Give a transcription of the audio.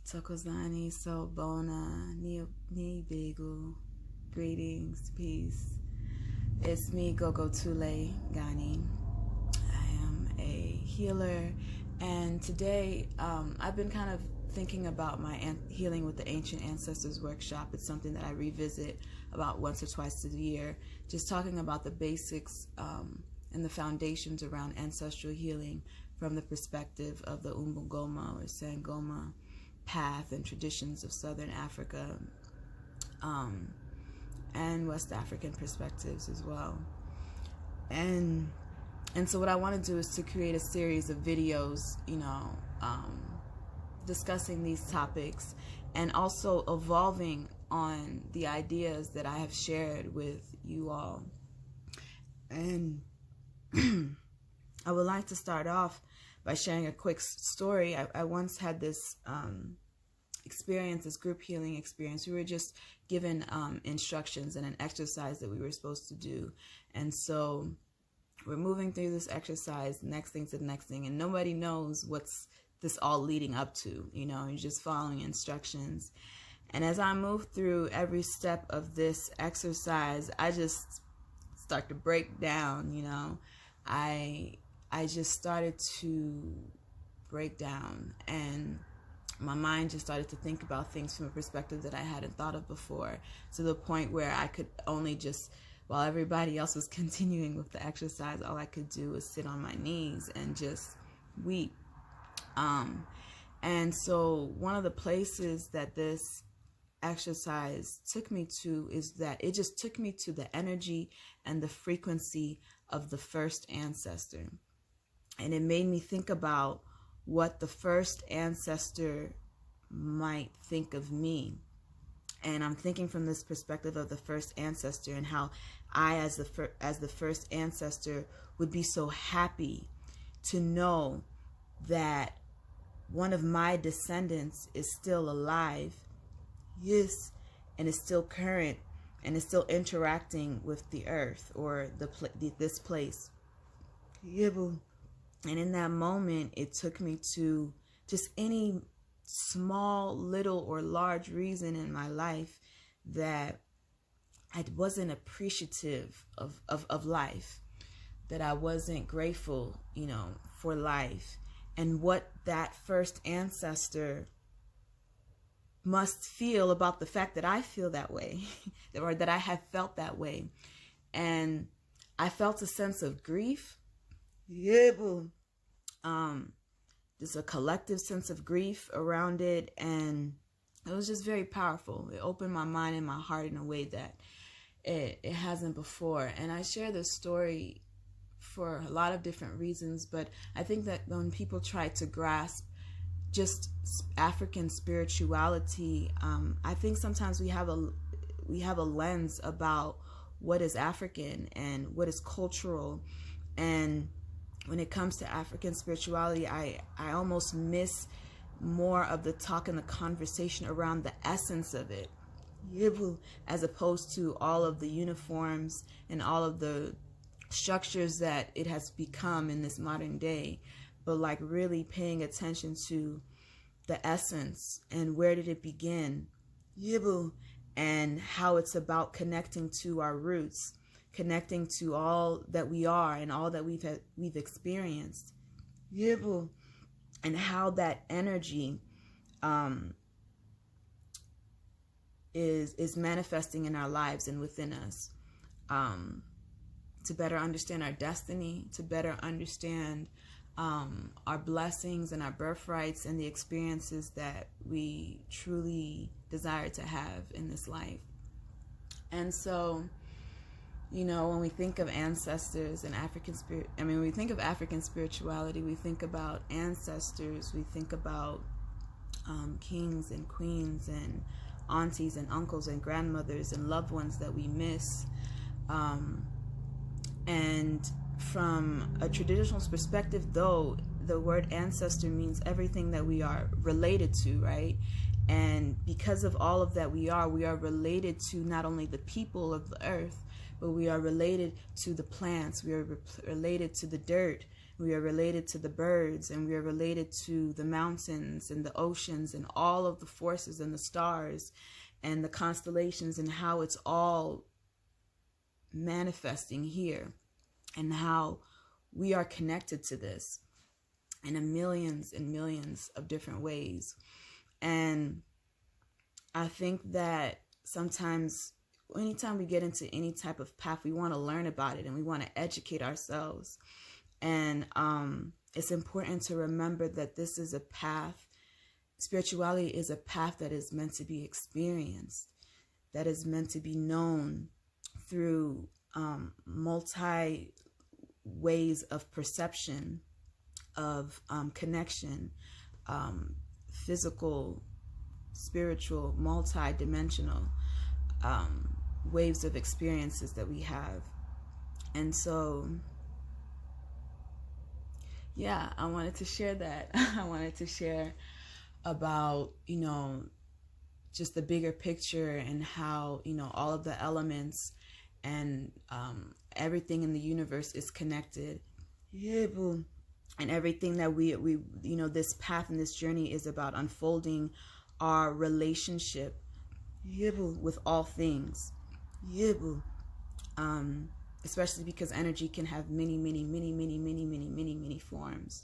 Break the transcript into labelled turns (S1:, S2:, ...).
S1: Tokozani, Sobona, Nibigu, greetings, peace. It's me, Gogo Thule, Ngane. I am a healer, and today I've been kind of thinking about my Healing with the Ancient Ancestors workshop. It's something that I revisit about once or twice a year, just talking about the basics and the foundations around ancestral healing from the perspective of the Umbungoma or Sangoma path and traditions of Southern Africa and West African perspectives as well. And so what I want to do is to create a series of videos, discussing these topics and also evolving on the ideas that I have shared with you all. And I would like to start off by sharing a quick story. I once had this experience, this group healing experience. We were just given instructions and an exercise that we were supposed to do. And so we're moving through this exercise, next thing to the next thing, and nobody knows what's this all leading up to. You're just following instructions. And as I move through every step of this exercise, I just start to break down, I just started to break down, and my mind just started to think about things from a perspective that I hadn't thought of before, to the point where I could only just, while everybody else was continuing with the exercise, all I could do was sit on my knees and just weep. And so one of the places that this exercise took me to is that it just took me to the energy and the frequency of the first ancestor. And it made me think about what the first ancestor might think of me. And I'm thinking from this perspective of the first ancestor, and how I, as the first ancestor, would be so happy to know that one of my descendants is still alive, yes, and is still current, and is still interacting with the earth or this place. And in that moment, it took me to just any small, little, or large reason in my life that I wasn't appreciative of life, that I wasn't grateful, for life, and what that first ancestor must feel about the fact that I feel that way, or that I have felt that way. And I felt a sense of grief. There's a collective sense of grief around it, and it was just very powerful. It opened my mind and my heart in a way that it hasn't before. And I share this story for a lot of different reasons, but I think that when people try to grasp just African spirituality, I think sometimes we have a lens about what is African and what is cultural. And when it comes to African spirituality, I almost miss more of the talk and the conversation around the essence of it, as opposed to all of the uniforms and all of the structures that it has become in this modern day. But like really paying attention to the essence and where did it begin, and how it's about connecting to our roots, connecting to all that we are and all that we've experienced, and how that energy is manifesting in our lives and within us, to better understand our destiny, to better understand our blessings and our birthrights and the experiences that we truly desire to have in this life. And so, when we think of ancestors and when we think of African spirituality, we think about ancestors, we think about kings and queens and aunties and uncles and grandmothers and loved ones that we miss. And from a traditional perspective, though, the word ancestor means everything that we are related to, right? And because of all of that we are related to not only the people of the earth, but we are related to the plants, we are related to the dirt, We are related to the birds, and we are related to the mountains and the oceans and all of the forces and the stars and the constellations, and how it's all manifesting here, and how we are connected to this in a millions and millions of different ways. And I think that sometimes, anytime we get into any type of path, we want to learn about it and we want to educate ourselves. And it's important to remember that this is a path. Spirituality is a path that is meant to be experienced, that is meant to be known through multi ways of perception, of connection, physical, spiritual, multi-dimensional waves of experiences that we have. And so, yeah, I wanted to share that. I wanted to share about, just the bigger picture, and how, all of the elements and everything in the universe is connected. Yeah, boom. And everything that we this path and this journey is about unfolding our relationship with all things. Especially because energy can have many forms.